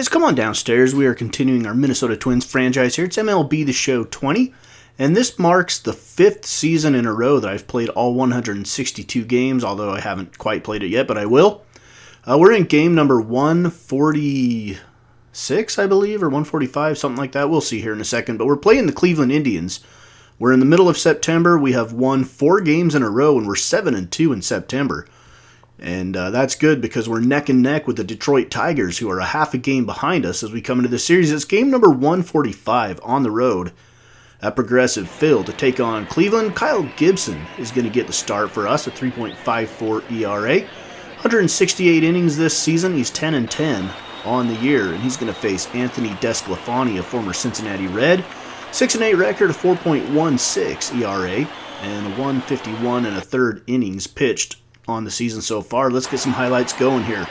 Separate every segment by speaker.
Speaker 1: Guys, come on downstairs. We are continuing our Minnesota Twins franchise here. It's MLB The Show 20, and this marks the 5th season in a row that I've played all 162 games, although I haven't quite played it yet, but I will. We're in game number 146, I believe, or 145, something like that. We'll see here in a second, but we're playing the Cleveland Indians. We're in the middle of September. We have won 4 games in a row, and we're 7-2 in September. And that's good because we're neck and neck with the Detroit Tigers, who are a half a game behind us as we come into this series. It's game number 145 on the road at Progressive Field to take on Cleveland. Kyle Gibson is going to get the start for us, a 3.54 ERA. 168 innings this season. He's 10-10 on the year, and he's going to face Anthony Desclafani, a former Cincinnati Red. 6-8 record, a 4.16 ERA, and a 151 and a third innings pitched on the season so far. Let's get some highlights going here.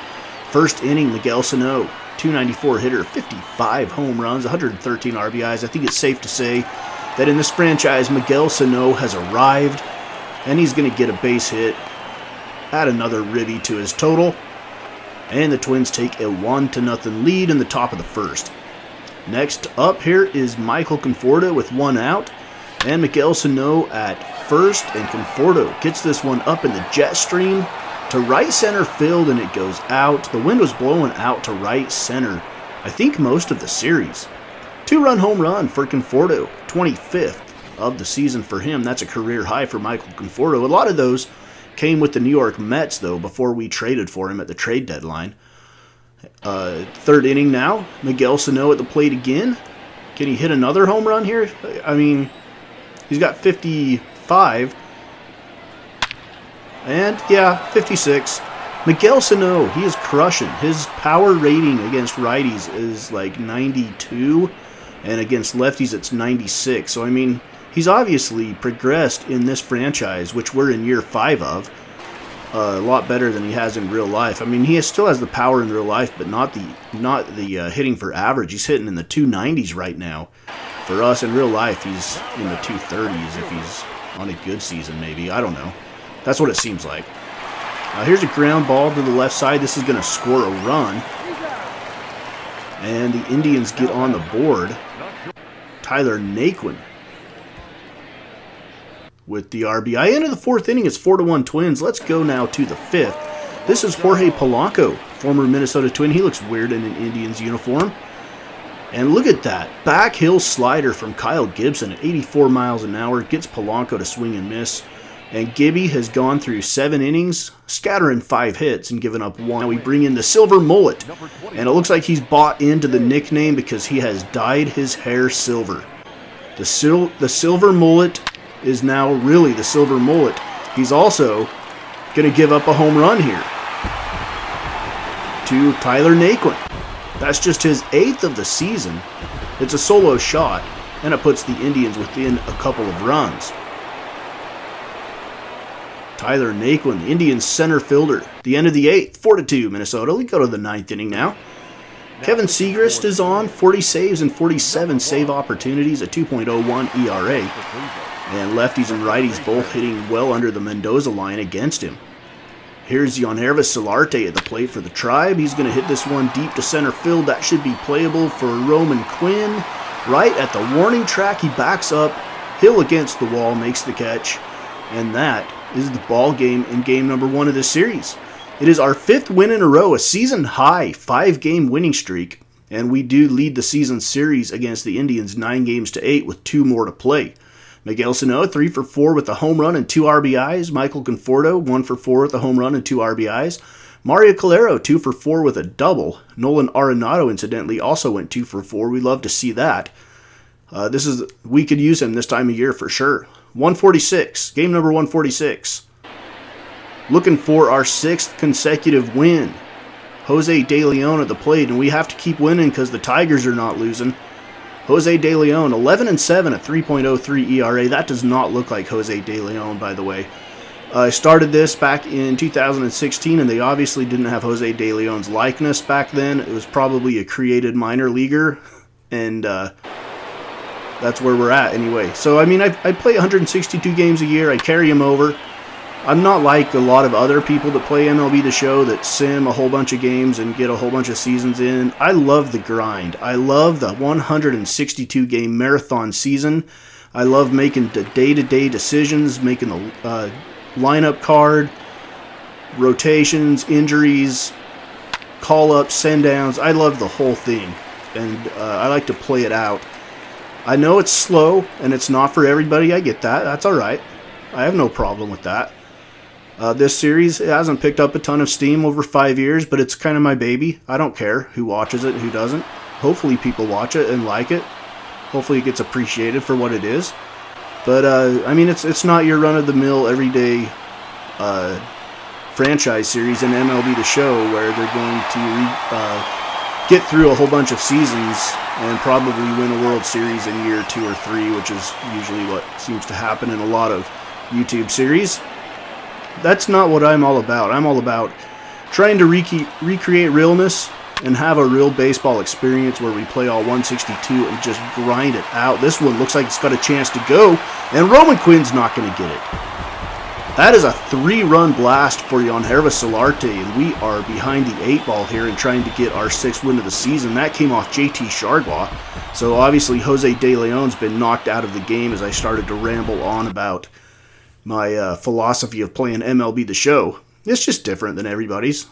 Speaker 1: First inning, Miguel Sano, 294 hitter, 55 home runs, 113 RBIs. I think it's safe to say that in this franchise, Miguel Sano has arrived, and he's going to get a base hit, add another ribby to his total, and the Twins take a 1-0 lead in the top of the first. Next up here is Michael Conforto with 1 out, and Miguel Sano at first, and Conforto gets this one up in the jet stream to right center field, and it goes out. The wind was blowing out to right center, I think most of the series. 2-run home run for Conforto, 25th of the season for him. That's a career high for Michael Conforto. A lot of those came with the New York Mets, though, before we traded for him at the trade deadline. Third inning now, Miguel Sano at the plate again. Can he hit another home run here? I mean, he's got 55, and yeah, 56. Miguel Sano, he is crushing. His power rating against righties is like 92, and against lefties it's 96. So I mean, he's obviously progressed in this franchise, which we're in year 5 of, a lot better than he has in real life. I mean, he still has the power in real life, but not the hitting for average. He's hitting in the 290s right now. For us in real life, he's in the 230s if he's on a good season, maybe. I don't know. That's what it seems like. Here's a ground ball to the left side. This is going to score a run. And the Indians get on the board. Tyler Naquin with the RBI. Into the 4th inning, it's 4-1 Twins. Let's go now to the 5th. This is Jorge Polanco, former Minnesota Twin. He looks weird in an Indians uniform. And look at that. Back-hill slider from Kyle Gibson at 84 miles an hour. Gets Polanco to swing and miss. And Gibby has gone through 7 innings, scattering 5 hits and given up 1. Now we bring in the Silver Mullet. And it looks like he's bought into the nickname because he has dyed his hair silver. The Silver Mullet is now really the Silver Mullet. He's also going to give up a home run here to Tyler Naquin. That's just his 8th of the season. It's a solo shot, and it puts the Indians within a couple of runs. Tyler Naquin, Indians center fielder. The end of the 8th, 4-2 Minnesota. We go to the 9th inning now. Kevin Segrist is on, 40 saves and 47 save opportunities, a 2.01 ERA. And lefties and righties both hitting well under the Mendoza line against him. Here's Yonervis Solarte at the plate for the Tribe. He's going to hit this one deep to center field. That should be playable for Roman Quinn. Right at the warning track, he backs up. Hill against the wall makes the catch. And that is the ball game in game number 1 of this series. It is our 5th win in a row, a season-high 5-game winning streak. And we do lead the season series against the Indians 9-8 with 2 more to play. Miguel Sano, 3 for 4 with a home run and 2 RBIs. Michael Conforto, 1 for 4 with a home run and 2 RBIs. Mario Calero, 2 for 4 with a double. Nolan Arenado, incidentally, also went 2 for 4. We love to see that. We could use him this time of year for sure. 146, game number 146. Looking for our 6th consecutive win. Jose De Leon at the plate, and we have to keep winning because the Tigers are not losing. Jose De Leon, 11-7 at 3.03 ERA. That does not look like Jose De Leon, by the way. I started this back in 2016, and they obviously didn't have Jose De Leon's likeness back then. It was probably a created minor leaguer, and that's where we're at anyway. So, I mean, I play 162 games a year. I carry him over. I'm not like a lot of other people that play MLB The Show that sim a whole bunch of games and get a whole bunch of seasons in. I love the grind. I love the 162 game marathon season. I love making the day-to-day decisions, making the lineup card, rotations, injuries, call-ups, send-downs. I love the whole thing, and I like to play it out. I know it's slow, and it's not for everybody. I get that. That's all right. I have no problem with that. This series, it hasn't picked up a ton of steam over 5 years, but it's kind of my baby. I don't care who watches it and who doesn't. Hopefully people watch it and like it. Hopefully it gets appreciated for what it is. But, I mean, it's not your run-of-the-mill, everyday franchise series in MLB The Show where they're going to get through a whole bunch of seasons and probably win a World Series in year 2 or 3, which is usually what seems to happen in a lot of YouTube series. That's not what I'm all about. I'm all about trying to recreate realness and have a real baseball experience where we play all 162 and just grind it out. This one looks like it's got a chance to go, and Roman Quinn's not going to get it. That is a 3-run blast for Yangervis Solarte, and we are behind the 8 ball here and trying to get our 6th win of the season. That came off JT Chargois, so obviously Jose De Leon's been knocked out of the game as I started to ramble on about my philosophy of playing MLB The Show. It's just different than everybody's.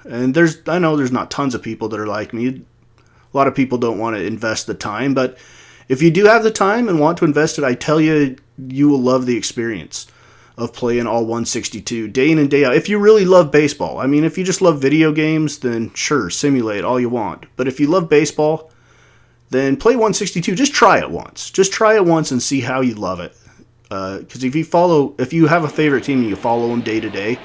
Speaker 1: And I know there's not tons of people that are like me. A lot of people don't want to invest the time, but if you do have the time and want to invest it, I tell you, you will love the experience of playing all 162 day in and day out. If you really love baseball, I mean, if you just love video games, then sure, simulate all you want. But if you love baseball, then play 162. Just try it once. Just try it once and see how you love it. Because if you have a favorite team and you follow them day to day,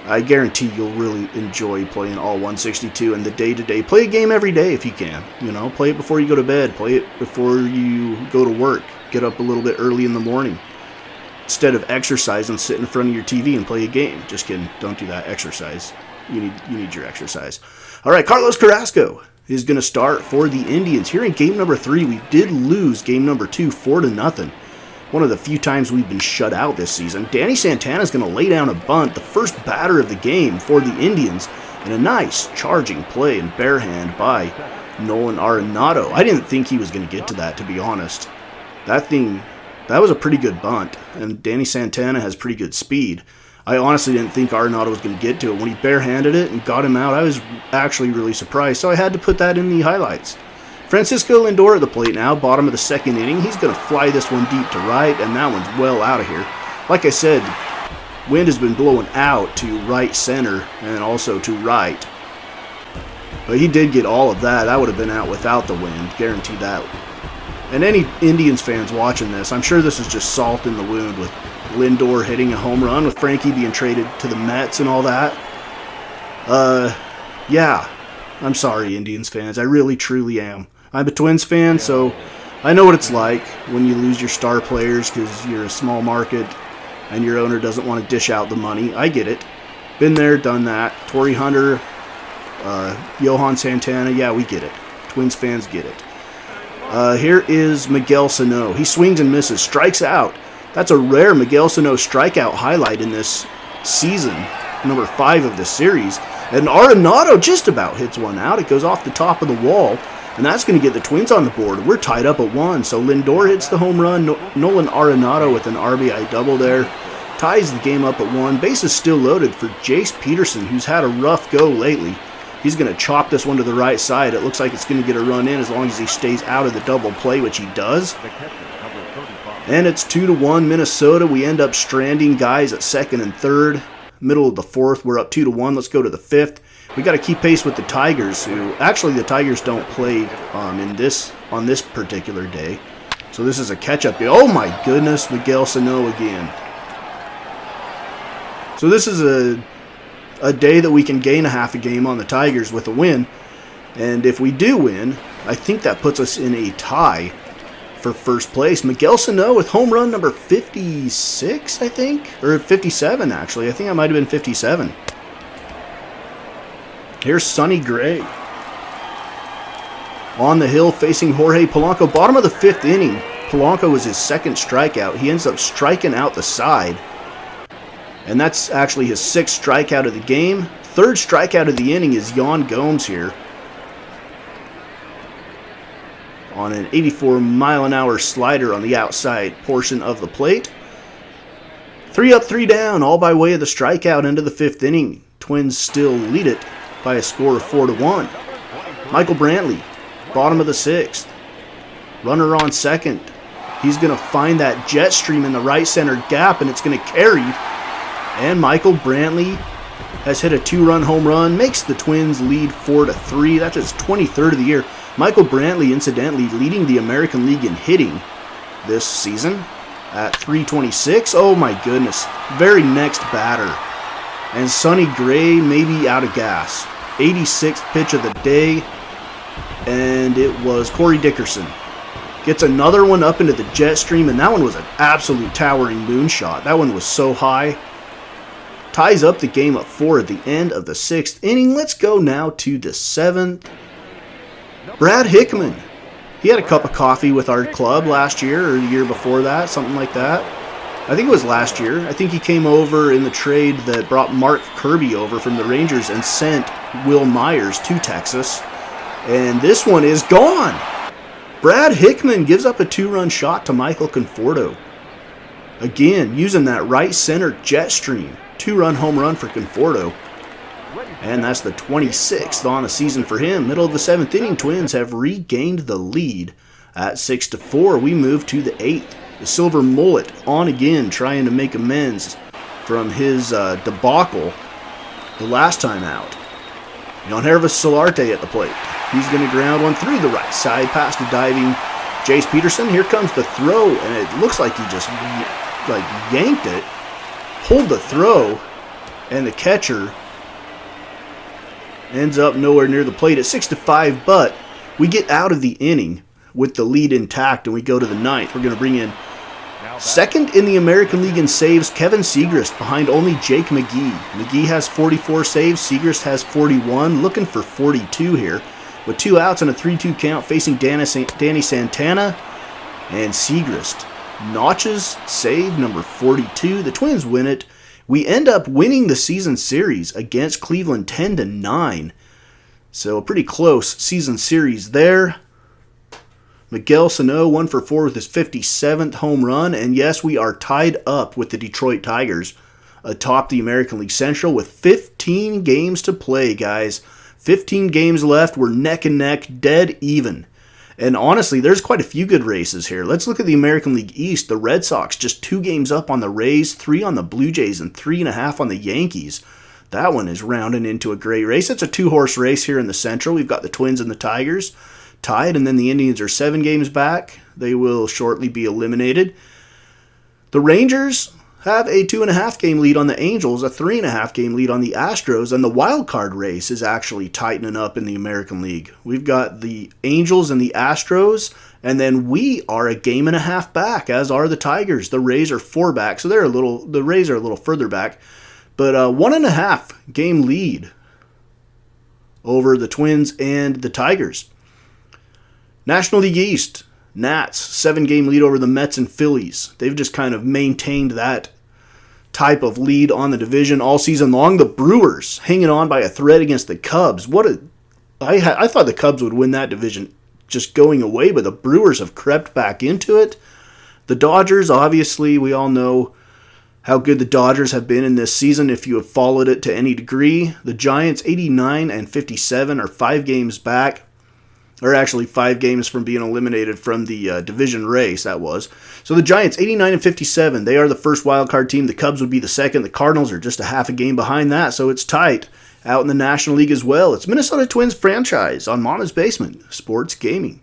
Speaker 1: I guarantee you'll really enjoy playing all 162 and the day-to-day. Play a game every day if you can. Play it before you go to bed. Play it before you go to work. Get up a little bit early in the morning. Instead of exercising, sit in front of your TV and play a game. Just kidding. Don't do that. Exercise. You need your exercise. All right, Carlos Carrasco is going to start for the Indians. Here in game number 3, we did lose game number 2, 4-0. One of the few times we've been shut out this season. Danny Santana is going to lay down a bunt, the first batter of the game for the Indians, and a nice charging play and bare hand by Nolan Arenado. I didn't think he was going to get to that, to be honest. That was a pretty good bunt, and Danny Santana has pretty good speed. I honestly didn't think Arenado was going to get to it. When he barehanded it and got him out, I was actually really surprised, so I had to put that in the highlights. Francisco Lindor at the plate now, bottom of the 2nd inning. He's going to fly this one deep to right, and that one's well out of here. Like I said, wind has been blowing out to right center and also to right. But he did get all of that. That would have been out without the wind, guaranteed that. And any Indians fans watching this, I'm sure this is just salt in the wound with Lindor hitting a home run, with Frankie being traded to the Mets and all that. Yeah, I'm sorry, Indians fans. I really, truly am. I'm a Twins fan, so I know what it's like when you lose your star players because you're a small market and your owner doesn't want to dish out the money. I get it. Been there, done that. Torrey Hunter, Johan Santana, yeah, we get it. Twins fans get it. Here is Miguel Sano. He swings and misses, strikes out. That's a rare Miguel Sano strikeout highlight in this season, number 5 of the series. And Arenado just about hits one out. It goes off the top of the wall. And that's going to get the Twins on the board. We're tied up at 1. So Lindor hits the home run. Nolan Arenado with an RBI double there. Ties the game up at 1. Bases still loaded for Jace Peterson, who's had a rough go lately. He's going to chop this one to the right side. It looks like it's going to get a run in as long as he stays out of the double play, which he does. And it's 2-1 Minnesota. We end up stranding guys at 2nd and 3rd. Middle of the 4th, we're up 2-1. Let's go to the 5th. We got to keep pace with the Tigers, who actually the Tigers don't play on this particular day. So this is a catch-up game. Oh my goodness, Miguel Sano again. So this is a day that we can gain a half a game on the Tigers with a win. And if we do win, I think that puts us in a tie for first place. Miguel Sano with home run number 56, I think? Or 57, actually. I think I might have been 57. Here's Sonny Gray. On the hill facing Jorge Polanco. Bottom of the 5th inning. Polanco was his 2nd strikeout. He ends up striking out the side. And that's actually his 6th strikeout of the game. 3rd strikeout of the inning is Yan Gomes here, on an 84-mile-an-hour slider on the outside portion of the plate. 3 up, 3 down, all by way of the strikeout into the 5th inning. Twins still lead it by a score of 4-1. Michael Brantley, bottom of the 6th. Runner on second. He's going to find that jet stream in the right center gap, and it's going to carry. And Michael Brantley has hit a 2-run home run, makes the Twins lead 4-3. That's his 23rd of the year. Michael Brantley, incidentally, leading the American League in hitting this season at 326. Oh my goodness. Very next batter. And Sonny Gray may be out of gas. 86th pitch of the day. And it was Corey Dickerson. Gets another one up into the jet stream, and that one was an absolute towering moonshot. That one was so high. Ties up the game at 4 at the end of the 6th inning. Let's go now to the 7th. Brad Hickman. He had a cup of coffee with our club last year or the year before that, something like that. I think it was last year. I think he came over in the trade that brought Mark Kirby over from the Rangers and sent Will Myers to Texas. And this one is gone. Brad Hickman gives up a 2-run shot to Michael Conforto. Again, using that right center jet stream. 2-run home run for Conforto. And that's the 26th on the season for him. Middle of the 7th inning, Twins have regained the lead at 6-4. We move to the 8th. The Silver Mullet on again, trying to make amends from his debacle the last time out. Yangervis Solarte at the plate. He's going to ground one through the right side past the diving Jace Peterson. Here comes the throw, and it looks like he just yanked it, pulled the throw, and the catcher ends up nowhere near the plate at 6-5, but we get out of the inning with the lead intact, and we go to the 9th. We're going to bring in second in the American League in saves, Kevin Segrist, behind only Jake McGee. McGee has 44 saves, Segrist has 41, looking for 42 here. With 2 outs and a 3-2 count, facing Danny Santana, and Segrist notches save number 42. The Twins win it. We end up winning the season series against Cleveland 10-9. So a pretty close season series there. Miguel Sano 1 for 4 with his 57th home run. And yes, we are tied up with the Detroit Tigers atop the American League Central with 15 games to play, guys. 15 games left. We're neck and neck, dead even. And honestly, there's quite a few good races here. Let's look at the American League East. The Red Sox just 2 games up on the Rays, 3 on the Blue Jays, and 3.5 on the Yankees. That one is rounding into a great race. It's a 2-horse race here in the Central. We've got the Twins and the Tigers tied, and then the Indians are 7 games back. They will shortly be eliminated. The Rangers have a 2.5 game lead on the Angels, a 3.5 game lead on the Astros, and the wild card race is actually tightening up in the American League. We've got the Angels and the Astros, and then we are a 1.5 games back, as are the Tigers. The Rays are 4 back, so the Rays are a little further back, but a 1.5 game lead over the Twins and the Tigers. National League East, Nats, 7 game lead over the Mets and Phillies. They've just kind of maintained that type of lead on the division all season long. The Brewers hanging on by a thread against the Cubs. I thought the Cubs would win that division just going away, but the Brewers have crept back into it. The Dodgers, obviously, we all know how good the Dodgers have been in this season if you have followed it to any degree. The Giants, 89 and 57, are 5 games back. Or actually 5 games from being eliminated from the division race, that was. So the Giants, 89 and 57, they are the first wild card team. The Cubs would be the second. The Cardinals are just a half a game behind that, so it's tight out in the National League as well. It's Minnesota Twins franchise on Mama's Basement Sports Gaming.